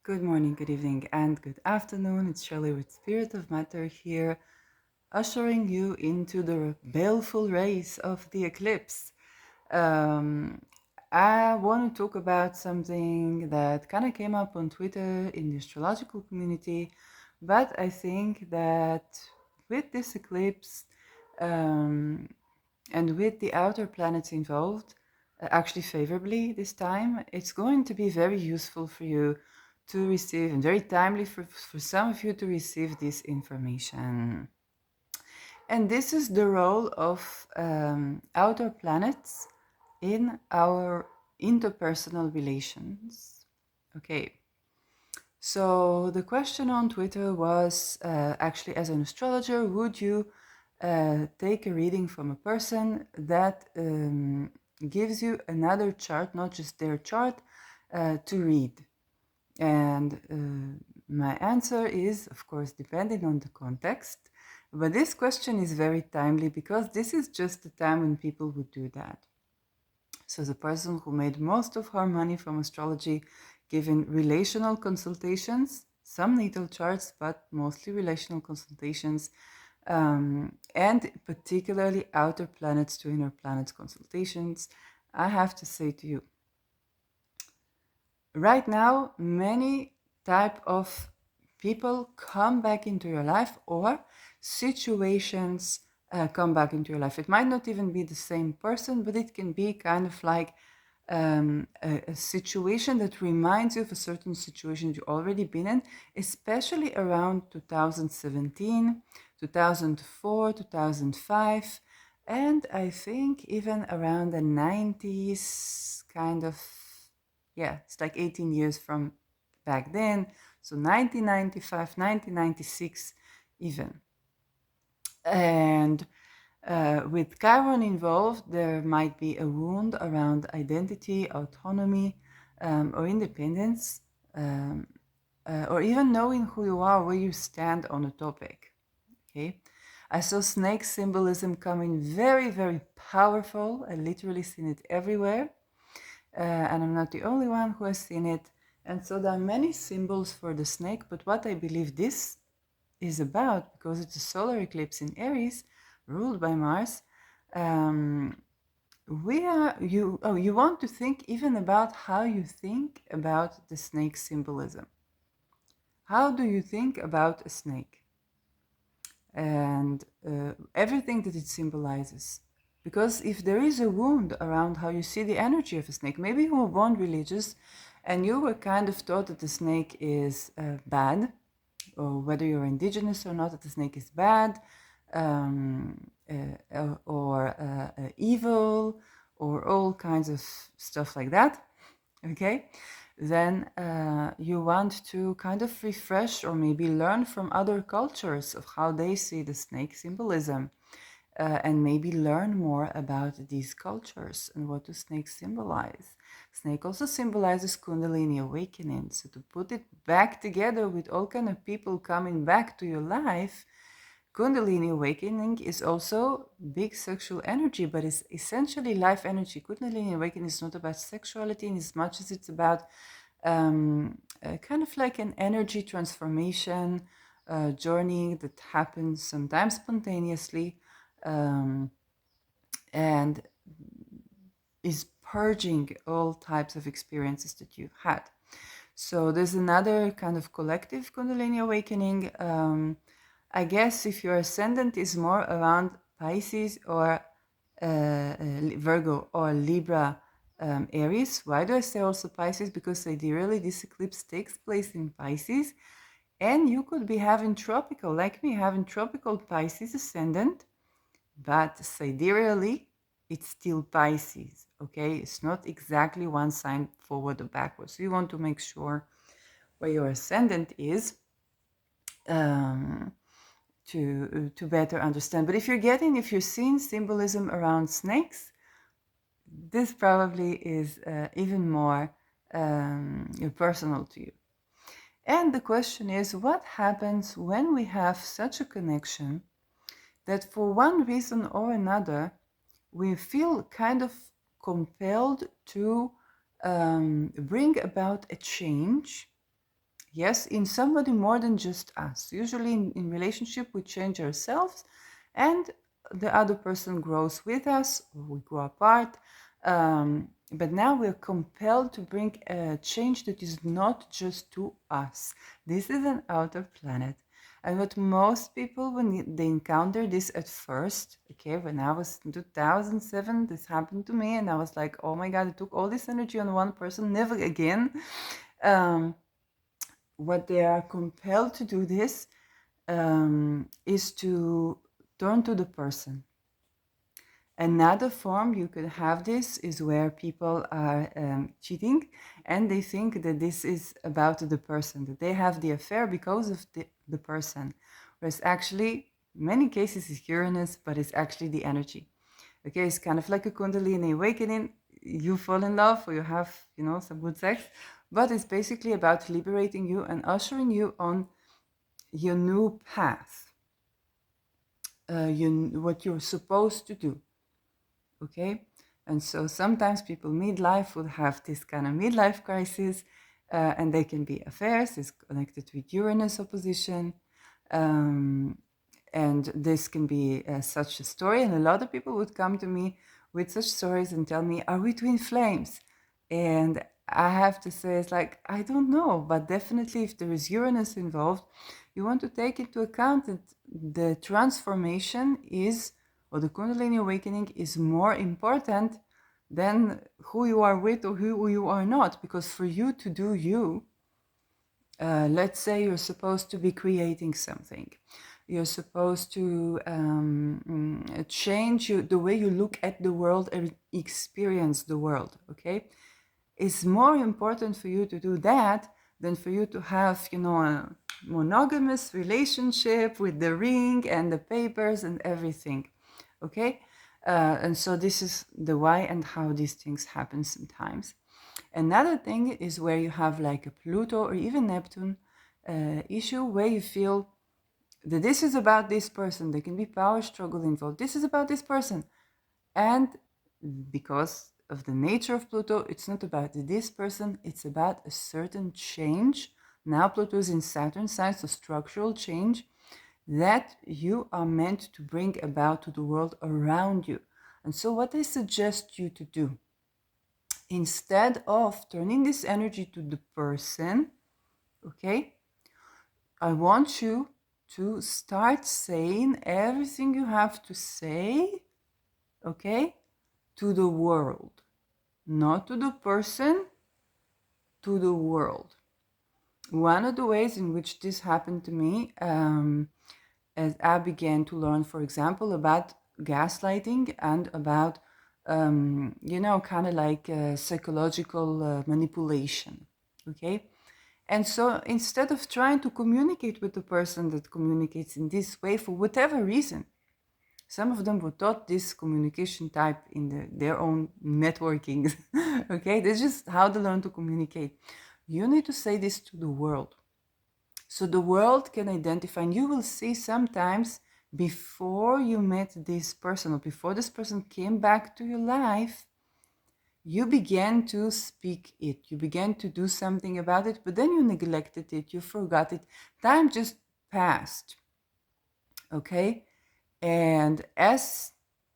Good morning, good evening, and good afternoon. It's Shirley with Spirit of Matter here, ushering you into the baleful rays of the eclipse. Um, I want to talk about something that kind of came up on Twitter in the astrological community, but I think that with this eclipse um, and with the outer planets involved, actually favorably this time, it's going to be very useful for you to receive and very timely for some of you to receive this information. And this is the role of outer planets in our interpersonal relations. Okay, so the question on Twitter was actually, as an astrologer, would you take a reading from a person that gives you another chart, not just their chart, to read? And my answer is, of course, depending on the context. But this question is very timely because this is just the time when people would do that. So the person who made most of her money from astrology, giving relational consultations, some natal charts, but mostly relational consultations, and particularly outer planets to inner planets consultations, I have to say to you, right now, many type of people come back into your life, or situations come back into your life. It might not even be the same person, but it can be kind of like a situation that reminds you of a certain situation you've already been in, especially around 2017, 2004, 2005, and I think even around the 90s, kind of, yeah, it's like 18 years from back then. So 1995, 1996 even. And with Chiron involved, there might be a wound around identity, autonomy, or independence, or even knowing who you are, where you stand on a topic. Okay, I saw snake symbolism coming very, very powerful. I literally seen it everywhere, and I'm not the only one who has seen it. And so there are many symbols for the snake, but what I believe this is about, because it's a solar eclipse in Aries, ruled by Mars, um, you want to think even about how you think about the snake symbolism. How do you think about a snake and everything that it symbolizes? Because if there is a wound around how you see the energy of a snake, maybe you were born religious and you were kind of taught that the snake is bad, or whether you're indigenous or not, that the snake is bad, or evil, or all kinds of stuff like that, okay? Then you want to kind of refresh or maybe learn from other cultures of how they see the snake symbolism. And maybe learn more about these cultures and what do snakes symbolize. Snake also symbolizes Kundalini awakening. So to put it back together with all kind of people coming back to your life, Kundalini awakening is also big sexual energy, but it's essentially life energy. Kundalini awakening is not about sexuality in as much as it's about kind of like an energy transformation journey that happens sometimes spontaneously, um, and is purging all types of experiences that you've had. So there's another kind of collective Kundalini awakening. I guess if your ascendant is more around Pisces or Virgo or Libra, Aries. Why do I say also Pisces? Because ideally this eclipse takes place in Pisces, and you could be having tropical, like me, having tropical Pisces ascendant, but sidereally it's still Pisces, okay? It's not exactly one sign forward or backwards. So you want to make sure where your ascendant is, um, to better understand. But if you're seeing symbolism around snakes, this probably is even more personal to you. And the question is, what happens when we have such a connection that for one reason or another, we feel kind of compelled to bring about a change yes, in somebody more than just us. Usually in relationship, we change ourselves and the other person grows with us, or we grow apart. But now we're compelled to bring a change that is not just to us. This is an outer planet. And what most people, when they encounter this at first, okay, when I was in 2007, this happened to me, and I was like, oh my God, I took all this energy on one person, never again. What they are compelled to do this is to turn to the person. Another form you could have this is where people are cheating and they think that this is about the person, that they have the affair because of the person. Whereas actually, many cases is Uranus, but it's actually the energy. Okay, it's kind of like a Kundalini awakening. You fall in love or you have, some good sex, but it's basically about liberating you and ushering you on your new path, what you're supposed to do. Okay, and so sometimes people midlife will have this kind of midlife crisis, and they can be affairs. It's connected with Uranus opposition, and this can be such a story. And a lot of people would come to me with such stories and tell me, "Are we twin flames?" And I have to say, it's like, I don't know, but definitely if there is Uranus involved, you want to take into account that the transformation is, or the Kundalini awakening is more important than who you are with or who you are not. Because for you to do you, let's say you're supposed to be creating something. You're supposed to change the way you look at the world and experience the world, okay? It's more important for you to do that than for you to have, a monogamous relationship with the ring and the papers and everything, okay? And so this is the why and how these things happen sometimes. Another thing is where you have like a Pluto or even Neptune issue where you feel that this is about this person. There can be power struggle involved. This is about this person. And because of the nature of Pluto, it's not about this person, it's about a certain change. Now Pluto is in Saturn sign, so structural change that you are meant to bring about to the world around you. And so what I suggest you to do, instead of turning this energy to the person, okay, I want you to start saying everything you have to say, okay, to the world, not to the person, to the world. One of the ways in which this happened to me, as I began to learn, for example, about gaslighting and about, kind of like psychological manipulation, okay? And so instead of trying to communicate with the person that communicates in this way for whatever reason, some of them were taught this communication type in their own networking. Okay, that's just how they learn to communicate. You need to say this to the world. So the world can identify, and you will see sometimes before you met this person or before this person came back to your life, you began to speak it, you began to do something about it, but then you neglected it, you forgot it. Time just passed. Okay? And as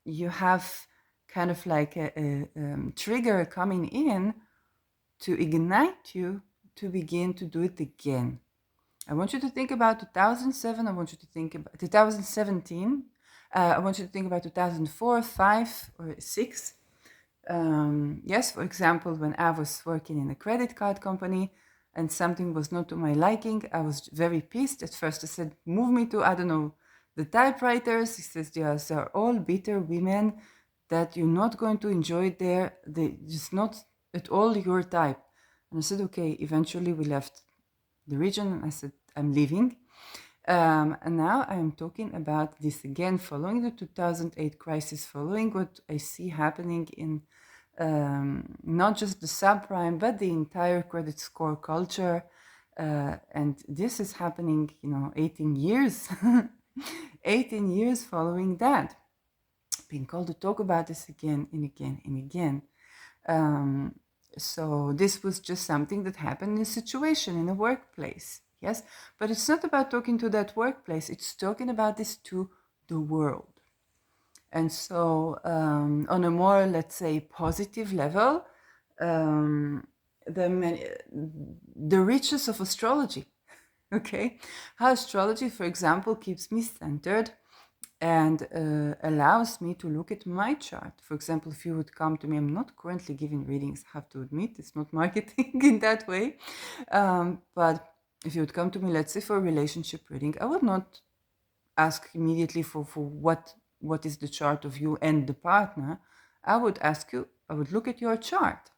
you have kind of like a trigger coming in to ignite you to begin to do it again. I want you to think about 2007. I want you to think about 2017. I want you to think about 2004, 5, or 6. Yes, for example, when I was working in a credit card company and something was not to my liking, I was very pissed. At first I said, move me to, I don't know, the typewriters. He says, yes, they're all bitter women that you're not going to enjoy it there. They just not at all your type. And I said, okay, eventually we left the region. I said, I'm leaving. And now I'm talking about this again, following the 2008 crisis, following what I see happening in not just the subprime, but the entire credit score culture. And this is happening, 18 years, 18 years following that. Being called to talk about this again and again and again. So this was just something that happened in a situation in a workplace. Yes, but it's not about talking to that workplace. It's talking about this to the world. And so, on a more, let's say, positive level, um, the riches of astrology. Okay, how astrology, for example, keeps me centered and allows me to look at my chart. For example, if you would come to me, I'm not currently giving readings, I have to admit, it's not marketing in that way. But if you would come to me, let's say for a relationship reading, I would not ask immediately for what is the chart of you and the partner. I would ask you, I would look at your chart,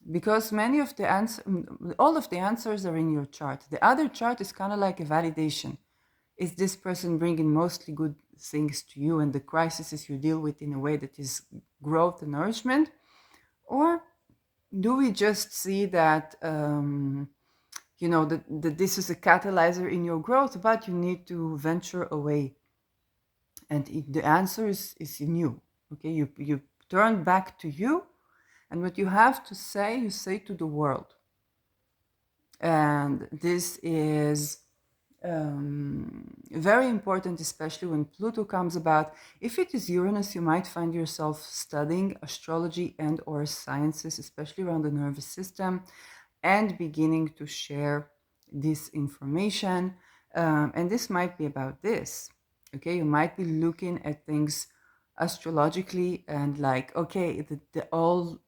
because many of the all of the answers are in your chart. The other chart is kind of like a validation. Is this person bringing mostly good things to you and the crises you deal with in a way that is growth and nourishment? Or do we just see that, that this is a catalyzer in your growth, but you need to venture away? And the answer is in you. Okay, you turn back to you, and what you have to say, you say to the world. And this is very important, especially when Pluto comes about. If it is Uranus, you might find yourself studying astrology and or sciences, especially around the nervous system, and beginning to share this information. And this might be about this. Okay, you might be looking at things astrologically and like, okay, the all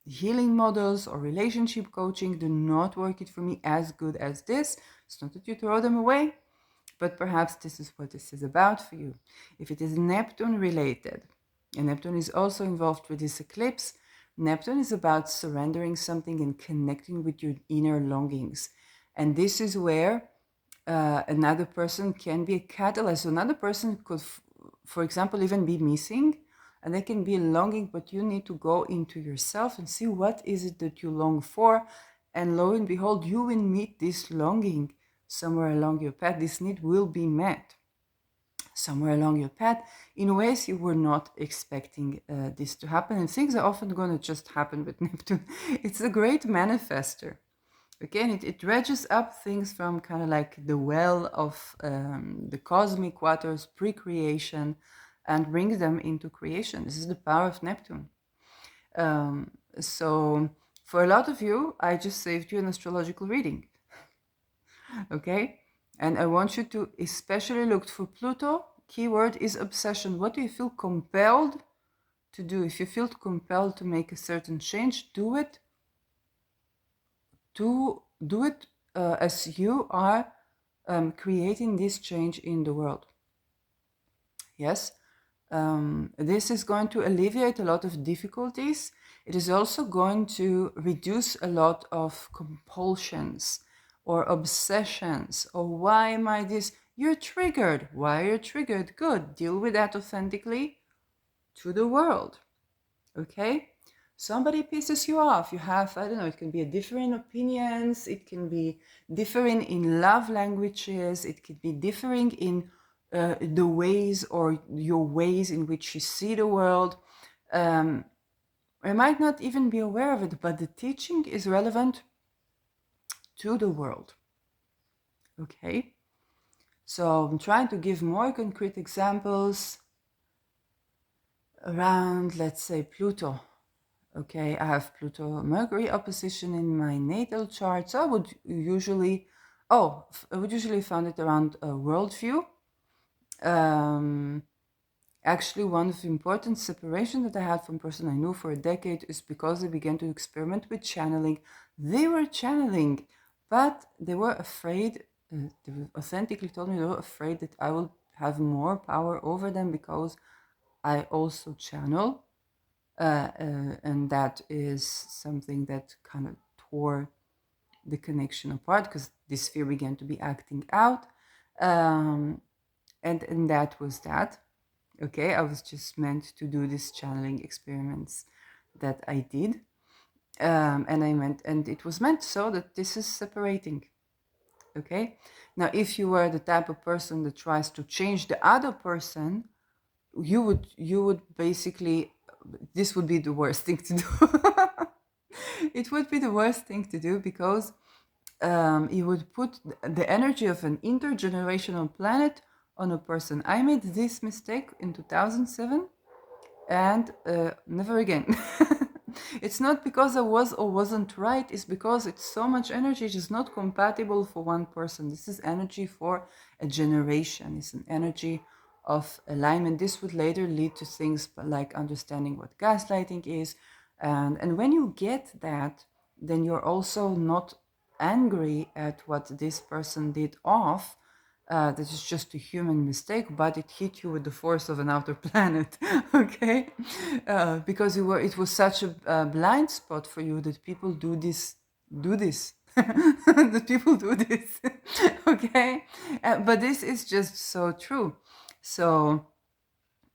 healing models or relationship coaching do not work it for me as good as this. It's not that you throw them away, but perhaps this is what this is about for you. If it is Neptune related, and Neptune is also involved with this eclipse, Neptune is about surrendering something and connecting with your inner longings. And this is where another person can be a catalyst. So another person could, for example, even be missing, and they can be longing, but you need to go into yourself and see what is it that you long for. And lo and behold, you will meet this longing somewhere along your path. This need will be met somewhere along your path in ways you were not expecting this to happen. And things are often going to just happen with Neptune. It's a great manifester. Again, it dredges up things from kind of like the well of the cosmic waters pre-creation and brings them into creation. This is the power of Neptune. So for a lot of you, I just saved you an astrological reading. Okay? And I want you to especially look for Pluto. Keyword is obsession. What do you feel compelled to do? If you feel compelled to make a certain change, do it. Do it as you are creating this change in the world. Yes, this is going to alleviate a lot of difficulties. It is also going to reduce a lot of compulsions or obsessions. Or why am I this? You're triggered. Why are you triggered? Good. Deal with that authentically to the world. Okay? Somebody pisses you off. You have, I don't know, it can be a differing opinions, it can be differing in love languages, it could be differing in the ways or your ways in which you see the world. I might not even be aware of it, but the teaching is relevant to the world. Okay? So I'm trying to give more concrete examples around, let's say, Pluto. Okay, I have Pluto Mercury opposition in my natal chart. So I would usually find it around a worldview. Actually, one of the important separation that I had from person I knew for a decade is because they began to experiment with channeling. They were channeling, but they were afraid, they authentically told me they were afraid that I will have more power over them because I also channel. And that is something that kind of tore the connection apart because this fear began to be acting out. And that was that. Okay, I was just meant to do these channeling experiments that I did. And it was meant so that this is separating. Okay, now if you were the type of person that tries to change the other person, you would basically, this would be the worst thing to do. It would be the worst thing to do, because you would put the energy of an intergenerational planet on a person. I made this mistake in 2007, and never again. It's not because I was or wasn't right, it's because it's so much energy, it is not compatible for one person. This is energy for a generation, it's an energy of alignment. This would later lead to things like understanding what gaslighting is. And when you get that, then you're also not angry at what this person did off. This is just a human mistake, but it hit you with the force of an outer planet, okay? Because it was such a blind spot for you that people do this, that people do this, okay? But this is just so true. So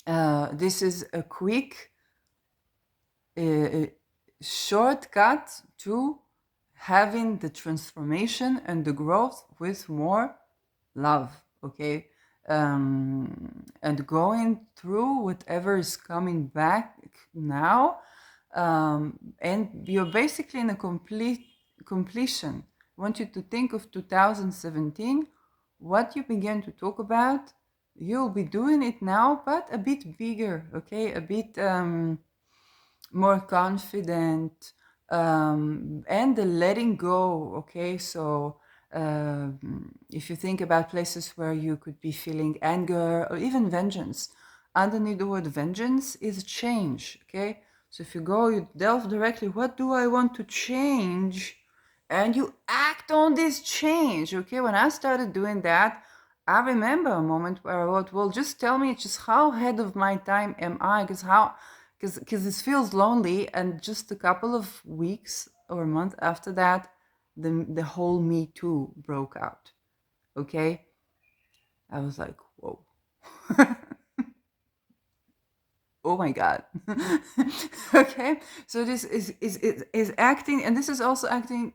this is a quick shortcut to having the transformation and the growth with more love, okay? And going through whatever is coming back now, and you're basically in a completion. I want you to think of 2017, what you began to talk about, you'll be doing it now, but a bit bigger, okay? A bit more confident, and the letting go, okay? So if you think about places where you could be feeling anger or even vengeance, underneath the word vengeance is change, okay? So if you delve directly, what do I want to change? And you act on this change, okay? When I started doing that, I remember a moment where I wrote, well, just tell me just how ahead of my time am I? Because this feels lonely. And just a couple of weeks or a month after that, the whole Me Too broke out, okay? I was like, whoa. Oh my God. Okay, so this is acting, and this is also acting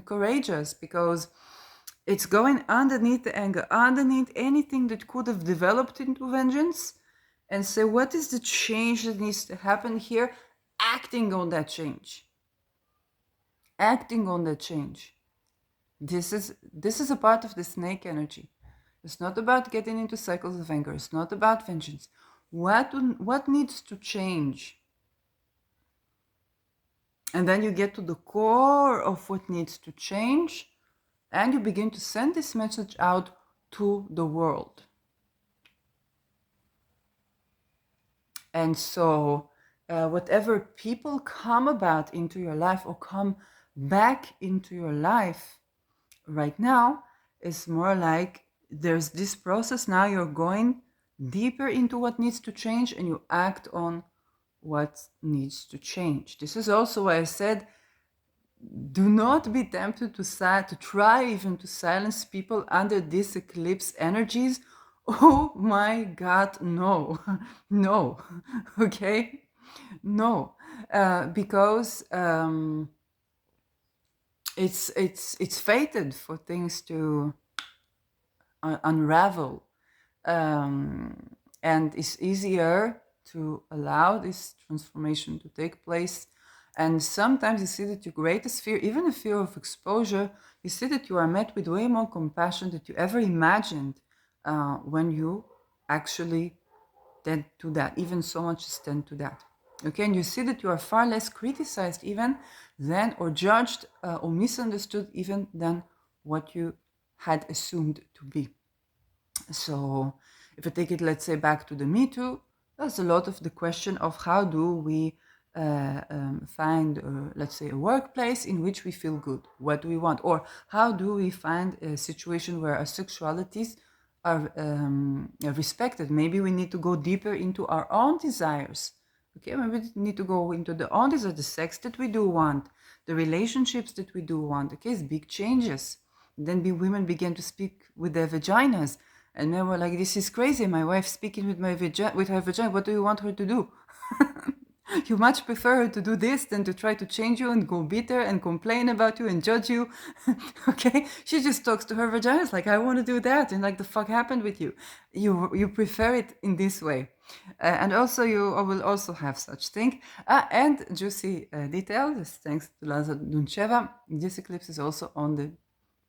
courageous, because it's going underneath the anger, underneath anything that could have developed into vengeance, and say, what is the change that needs to happen here? Acting on that change. Acting on that change. This is a part of the snake energy. It's not about getting into cycles of anger. It's not about vengeance. What needs to change? And then you get to the core of what needs to change, and you begin to send this message out to the world. And so whatever people come about into your life or come back into your life right now is more like there's this process. Now you're going deeper into what needs to change, and you act on what needs to change. This is also why I said, do not be tempted to try even to silence people under these eclipse energies. Oh my God, no, no, okay, no, because it's fated for things to unravel, and it's easier to allow this transformation to take place. And sometimes you see that your greatest fear, even the fear of exposure, you see that you are met with way more compassion than you ever imagined when you actually tend to that, even so much as tend to that. Okay, and you see that you are far less criticized even than, or judged or misunderstood even than what you had assumed to be. So if I take it, let's say, back to the Me Too, there's a lot of the question of how do we find, let's say, a workplace in which we feel good? What do we want? Or how do we find a situation where our sexualities are respected? Maybe we need to go deeper into our own desires. Okay, maybe we need to go into the own desires, the sex that we do want, the relationships that we do want. Okay, it's big changes. Then women began to speak with their vaginas, and men were like, "This is crazy. My wife's speaking with her vagina. What do you want her to do?" You much prefer her to do this than to try to change you and go bitter and complain about you and judge you. Okay? She just talks to her vagina. It's like, I want to do that. And like, the fuck happened with you? You prefer it in this way. And also, you will also have such thing. And juicy detail, just thanks to Laza Duncheva, this eclipse is also on the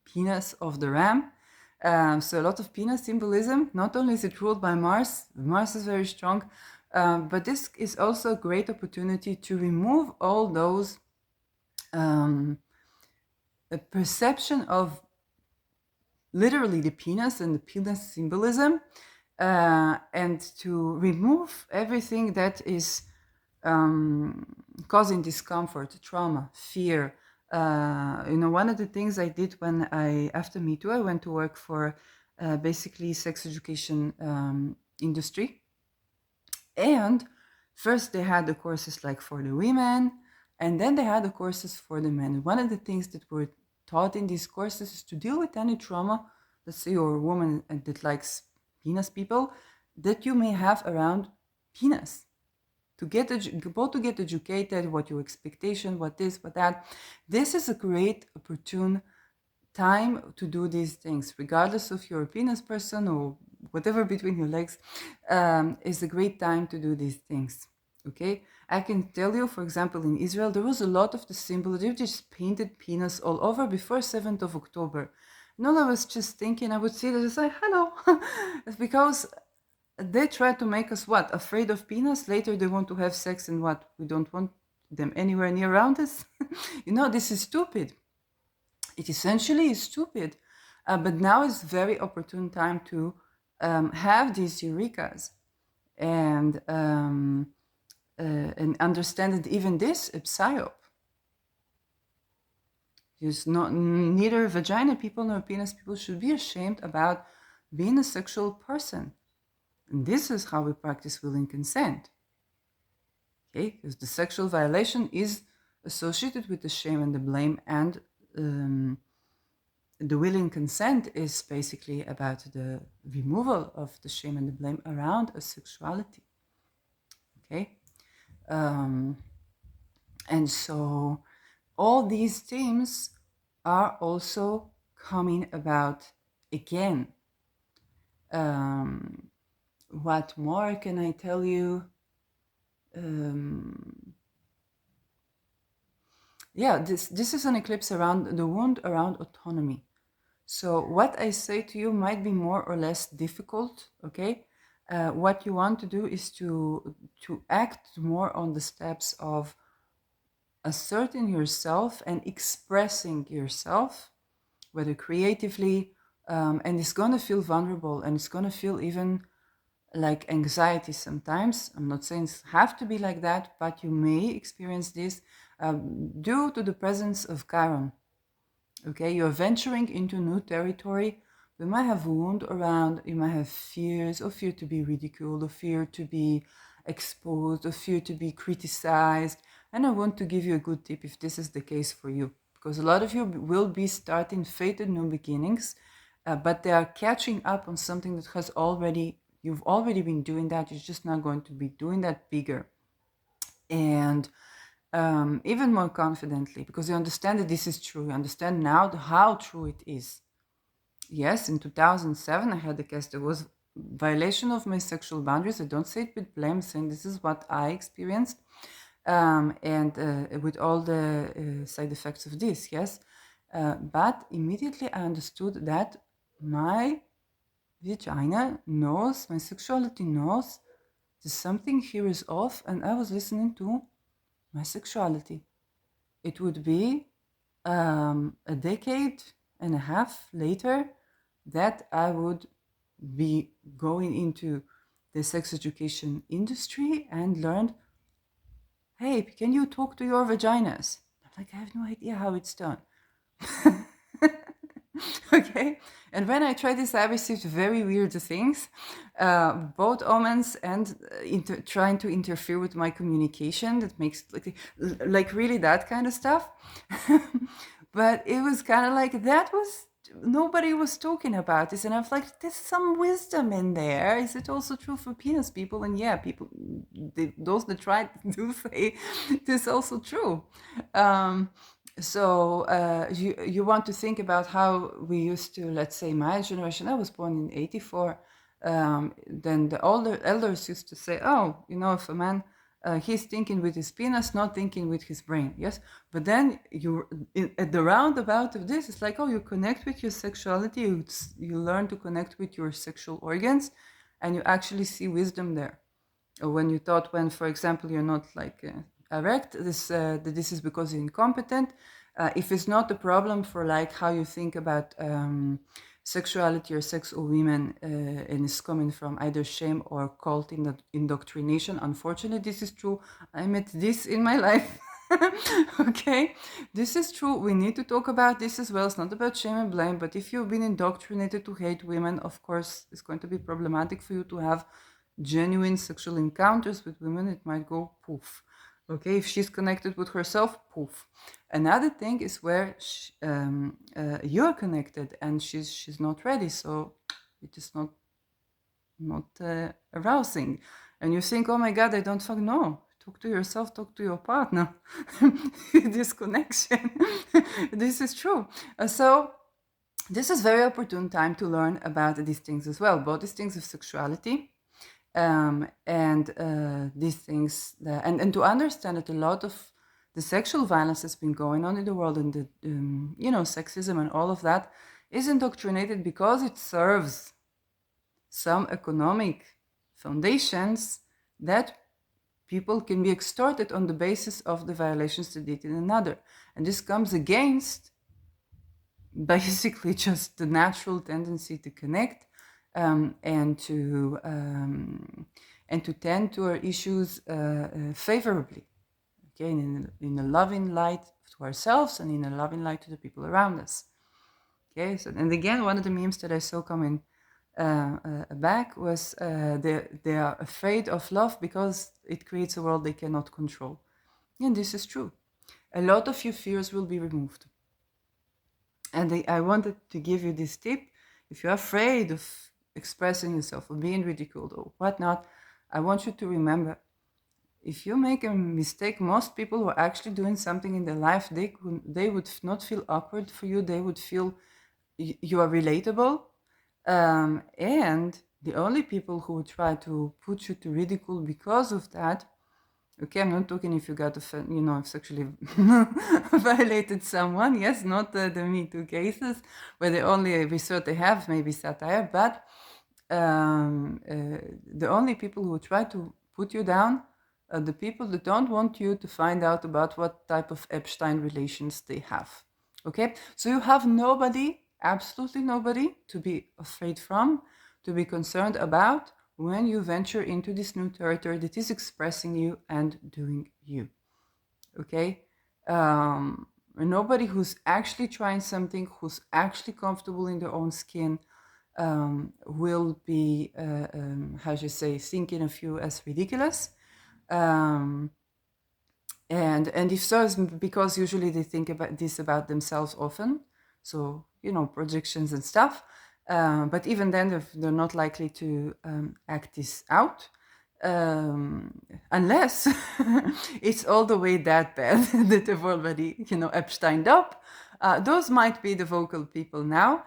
penis of the ram. So a lot of penis symbolism. Not only is it ruled by Mars, Mars is very strong, but this is also a great opportunity to remove all those perception of literally the penis and the penis symbolism, and to remove everything that is causing discomfort, trauma, fear. One of the things I did when after Me Too, I went to work for basically sex education industry. And first they had the courses like for the women, and then they had the courses for the men. One of the things that were taught in these courses is to deal with any trauma, let's say you're a woman that likes penis people, that you may have around penis. To get both to get educated, what your expectation, what this, what that. This is a great opportune time to do these things, regardless of you're a penis person or whatever between your legs, is a great time to do these things. Okay, I can tell you, for example, in Israel, there was a lot of the symbol. They just painted penis all over before 7th of October. And I was just thinking, I would see that, it's like, hello. It's because they try to make us what? Afraid of penis? Later they want to have sex and what? We don't want them anywhere near around us? This is stupid. It essentially is stupid. But now is very opportune time to have these eurekas and understand that even this is psyop. Neither vagina people nor penis people should be ashamed about being a sexual person. And this is how we practice willing consent. Okay, because the sexual violation is associated with the shame and the blame, and the willing consent is basically about the removal of the shame and the blame around a sexuality. Okay, and so all these themes are also coming about again. What more can I tell you? This is an eclipse around the wound around autonomy. So what I say to you might be more or less difficult, okay? What you want to do is to act more on the steps of asserting yourself and expressing yourself, whether creatively, and it's going to feel vulnerable, and it's going to feel even like anxiety sometimes. I'm not saying it have to be like that, but you may experience this due to the presence of Chiron. Okay, you're venturing into new territory. You might have a wound around, you might have fears, or fear to be ridiculed, or fear to be exposed, or fear to be criticized. And I want to give you a good tip if this is the case for you, because a lot of you will be starting fated new beginnings, but they are catching up on something that has you've already been doing that. You're just not going to be doing that bigger. And even more confidently, because you understand that this is true. You understand now how true it is. Yes, in 2007, I had a case. There was violation of my sexual boundaries. I don't say it with blame, saying this is what I experienced, and with all the side effects of this, yes. But immediately I understood that my vagina knows, my sexuality knows, there's something here is off, and I was listening to my sexuality. It would be a decade and a half later that I would be going into the sex education industry and learned, hey, can you talk to your vaginas? I'm like, I have no idea how it's done. Okay, and when I tried this, I received very weird things, both omens and trying to interfere with my communication. That makes like really that kind of stuff. But it was kind of like that was nobody was talking about this, and I was like, there's some wisdom in there. Is it also true for penis people? And yeah, people, those that tried do say this is also true. Um, you want to think about how we used to, let's say my generation, I was born in 84. Then the older elders used to say, oh, if a man, he's thinking with his penis, not thinking with his brain. Yes, but then at the roundabout of this, it's like, oh, you connect with your sexuality, you learn to connect with your sexual organs, and you actually see wisdom there. Or when, for example, you're not like erect, this is because you're incompetent. If it's not a problem for like how you think about sexuality or sex or women, and it's coming from either shame or cult indoctrination. Unfortunately, this is true. I met this in my life. Okay, this is true. We need to talk about this as well. It's not about shame and blame, but if you've been indoctrinated to hate women, of course, it's going to be problematic for you to have genuine sexual encounters with women. It might go poof. Okay, if she's connected with herself, poof. Another thing is where you're connected and she's not ready, so it is not arousing, and you think, oh my god, I don't fuck. No, talk to yourself, talk to your partner. This connection. This is true. So this is very opportune time to learn about these things as well, both these things of sexuality, and these things and to understand that a lot of the sexual violence that's been going on in the world, and the sexism and all of that, is indoctrinated because it serves some economic foundations that people can be extorted on the basis of the violations they did in another. And this comes against basically just the natural tendency to connect, and to tend to our issues favorably, okay, in a loving light to ourselves and in a loving light to the people around us. Okay, so, and again, one of the memes that I saw coming back was they are afraid of love because it creates a world they cannot control. And this is true. A lot of your fears will be removed. And I wanted to give you this tip. If you're afraid of expressing yourself or being ridiculed or whatnot, I want you to remember, if you make a mistake, most people who are actually doing something in their life, they would not feel awkward for you. They would feel you are relatable. And the only people who would try to put you to ridicule because of that, okay, I'm not talking if you got sexually violated someone. Yes, not the Me Too cases where the only resort they have maybe satire, but the only people who try to put you down are the people that don't want you to find out about what type of Epstein relations they have. Okay, so you have nobody, absolutely nobody, to be afraid from, to be concerned about when you venture into this new territory that is expressing you and doing you. Okay, nobody who's actually trying something, who's actually comfortable in their own skin, will be, how should I say, thinking of you as ridiculous. And if so, it's because usually they think about this about themselves often. So, projections and stuff. But even then, they're not likely to act this out. Unless it's all the way that bad that they've already, Epsteined up. Those might be the vocal people now.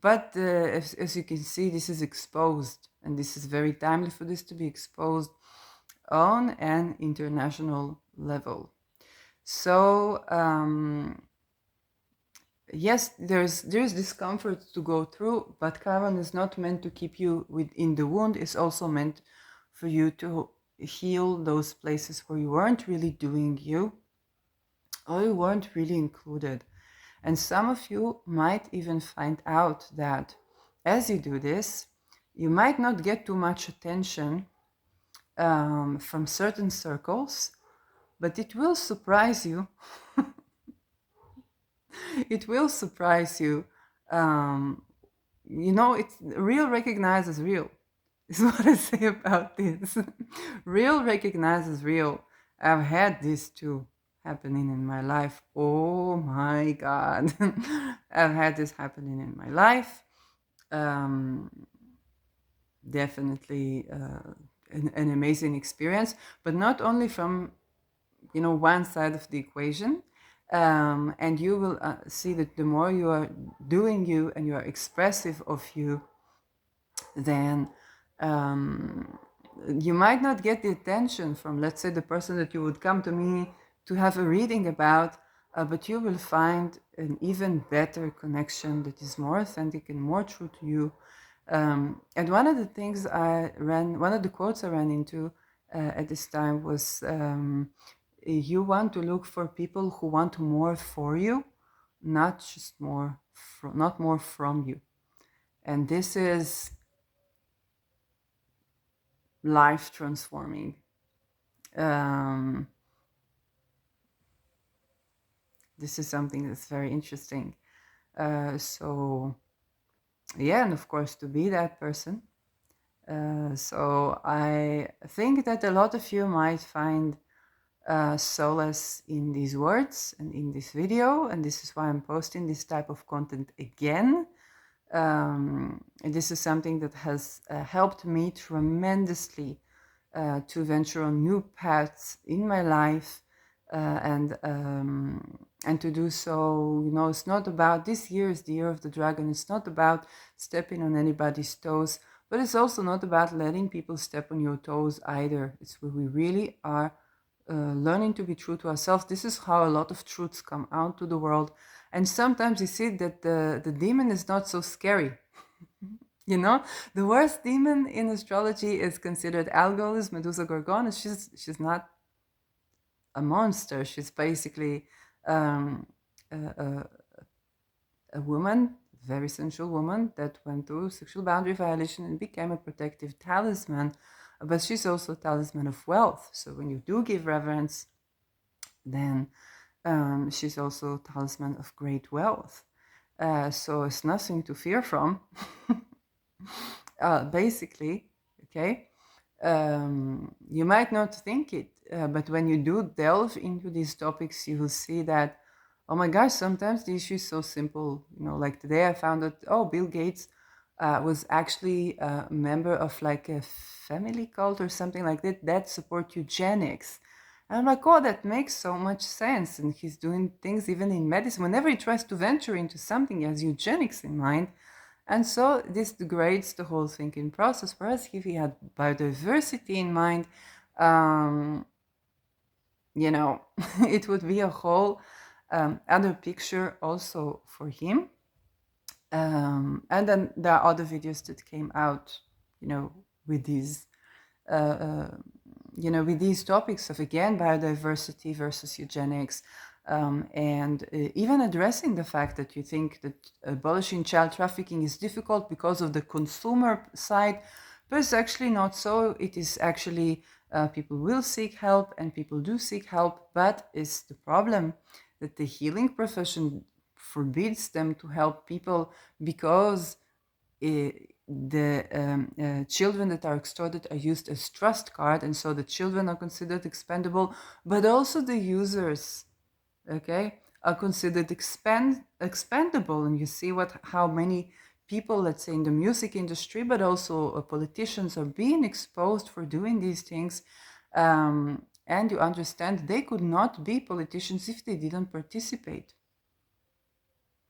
But as you can see, this is exposed, and this is very timely for this to be exposed on an international level. So yes, there's discomfort to go through, but Kavan is not meant to keep you within the wound. It's also meant for you to heal those places where you weren't really doing you, or you weren't really included. And some of you might even find out that as you do this, you might not get too much attention from certain circles, but it will surprise you. It will surprise you. It's real recognizes real. Is what I say about this. Real recognizes real. I've had this too. happening in my life. Oh my God. I've had this happening in my life. Um, Definitely an amazing experience, but not only from one side of the equation. And you will see that the more you are doing you and you are expressive of you, then you might not get the attention from, let's say, the person that you would come to me to have a reading about, but you will find an even better connection that is more authentic and more true to you. And one of the quotes I ran into at this time was, you want to look for people who want more for you, not just not more from you. And this is life transforming. This is something that's very interesting. So yeah, and of course to be that person. So I think that a lot of you might find solace in these words and in this video, and this is why I'm posting this type of content again. And this is something that has helped me tremendously to venture on new paths in my life, and to do so, it's not about, this year is the year of the dragon. It's not about stepping on anybody's toes, but it's also not about letting people step on your toes either. It's where we really are learning to be true to ourselves. This is how a lot of truths come out to the world. And sometimes you see that the demon is not so scary. The worst demon in astrology is considered Algol, Medusa Gorgonis. She's not a monster. She's basically a woman, a very sensual woman that went through sexual boundary violation and became a protective talisman. But she's also a talisman of wealth. So when you do give reverence, then she's also a talisman of great wealth. So it's nothing to fear from. Basically, okay? You might not think it, but when you do delve into these topics, you will see that, oh my gosh, sometimes the issue is so simple. Like today I found out, Bill Gates was actually a member of like a family cult or something like that support eugenics. And I'm like, oh, that makes so much sense. And he's doing things even in medicine. Whenever he tries to venture into something, he has eugenics in mind. And so this degrades the whole thinking process. Whereas if he had biodiversity in mind, it would be a whole other picture also for him. And then there are other videos that came out, with these, with these topics of, again, biodiversity versus eugenics. And even addressing the fact that you think that abolishing child trafficking is difficult because of the consumer side, but it's actually not so. It is actually, people will seek help and people do seek help, but it's the problem that the healing profession forbids them to help people because the children that are extorted are used as trust card, and so the children are considered expendable, but also the users, okay, are considered expendable. And you see how many people, let's say in the music industry, but also politicians, are being exposed for doing these things. And you understand they could not be politicians if they didn't participate.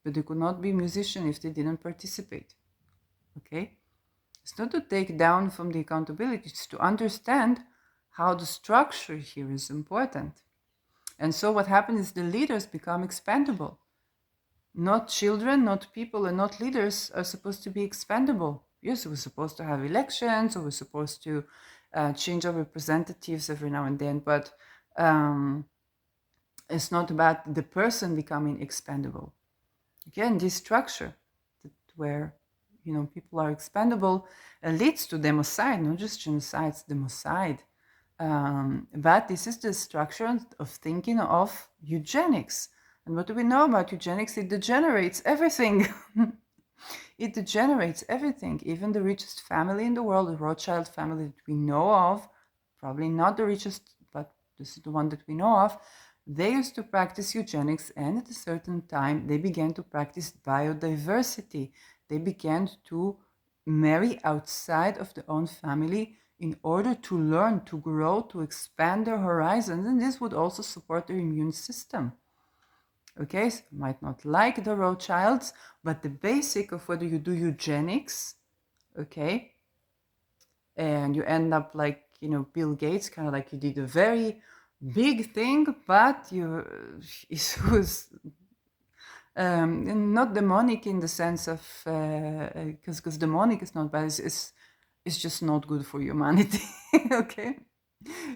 But they could not be musicians if they didn't participate. Okay? It's not to take down from the accountability, it's to understand how the structure here is important. And so what happens is the leaders become expendable. Not children, not people, and not leaders are supposed to be expendable. Yes, we're supposed to have elections, or we're supposed to change our representatives every now and then, but it's not about the person becoming expendable. Again, this structure where people are expendable leads to democide, not just genocide, it's democide. But this is the structure of thinking of eugenics. And what do we know about eugenics? It degenerates everything. It degenerates everything. Even the richest family in the world, the Rothschild family that we know of, probably not the richest, but this is the one that we know of, They used to practice eugenics, and at a certain time, they began to practice biodiversity. They began to marry outside of their own family in order to learn, to grow, to expand their horizons, and this would also support their immune system. Okay, so you might not like the Rothschilds, but the basic of whether you do eugenics, okay, and you end up like, you know, Bill Gates, kind of like you did a very big thing, but you it was not demonic in the sense of because demonic is not bad. It's just not good for humanity. Okay,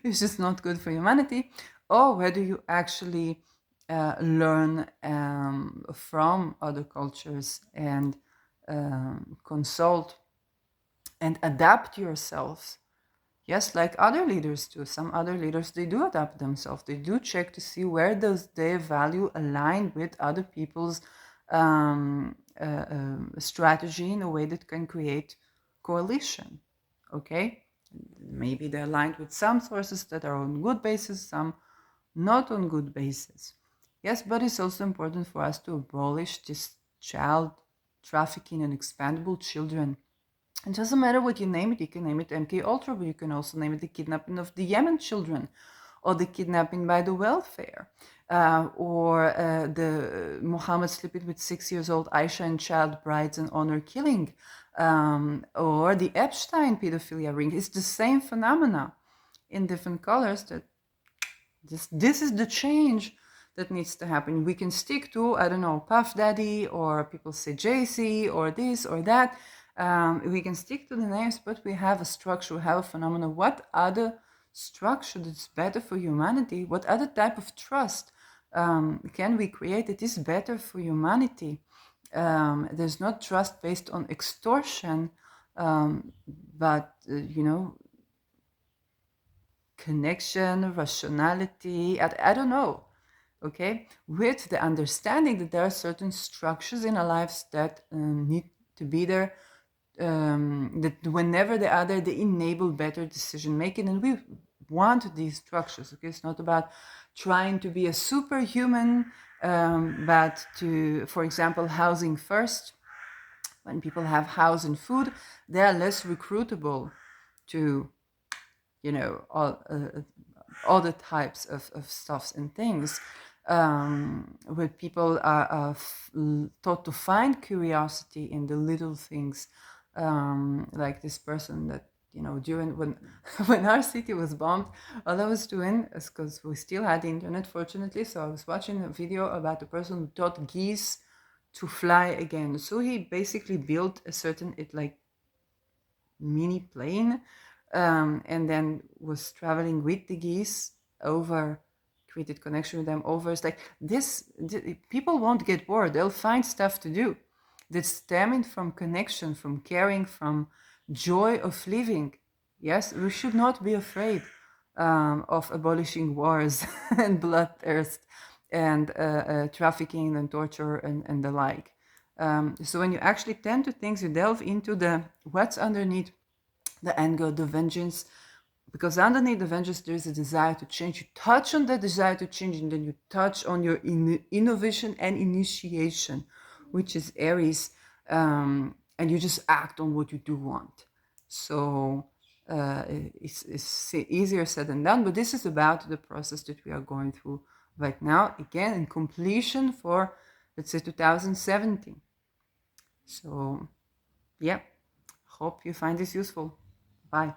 it's just not good for humanity. Or whether you actually learn from other cultures and consult and adapt yourselves. Yes, like other leaders do. Some other leaders, they do adapt themselves. They do check to see where does their value align with other people's strategy in a way that can create coalition. Okay, maybe they're aligned with some sources that are on good basis, some not on good basis. Yes, but it's also important for us to abolish this child trafficking and expendable children. It doesn't matter what you name it. You can name it MK Ultra, but you can also name it the kidnapping of the Yemen children, or the kidnapping by the welfare, or the Muhammad sleeping with 6 years old Aisha and child brides and honor killing, or the Epstein pedophilia ring. It's the same phenomena in different colors. That this is the change that needs to happen. We can stick to, I don't know, Puff Daddy, or people say JC, or this or that. We can stick to the names, but we have a structure, we have a phenomenon. What other structure that's better for humanity? What other type of trust can we create that is better for humanity? There's not trust based on extortion, but, you know, connection, rationality, I don't know, okay, with the understanding that there are certain structures in our lives that need to be there, that whenever they are there, they enable better decision making, and we want these structures. Okay, it's not about trying to be a superhuman, but to, for example, housing first. When people have house and food, they are less recruitable to, you know, all the types of stuffs and things, where people are taught to find curiosity in the little things, like this person that, you know, during when when our city was bombed, all I was doing is, because we still had the internet, fortunately, so I was watching a video about the person who taught geese to fly again. So he basically built a certain mini plane, and then was traveling with the geese over, created connection with them over. It's like this, people won't get bored. They'll find stuff to do that's stemming from connection, from caring, from joy of living. Yes, we should not be afraid of abolishing wars and bloodthirst and trafficking and torture and the like. So when you actually tend to things, you delve into the what's underneath the anger, the vengeance, because underneath the vengeance there is a desire to change. You touch on that desire to change, and then you touch on your innovation and initiation, which is Aries, and you just act on what you do want. So it's easier said than done, but this is about the process that we are going through right now, again in completion for, let's say, 2017. So yeah, hope you find this useful. Bye.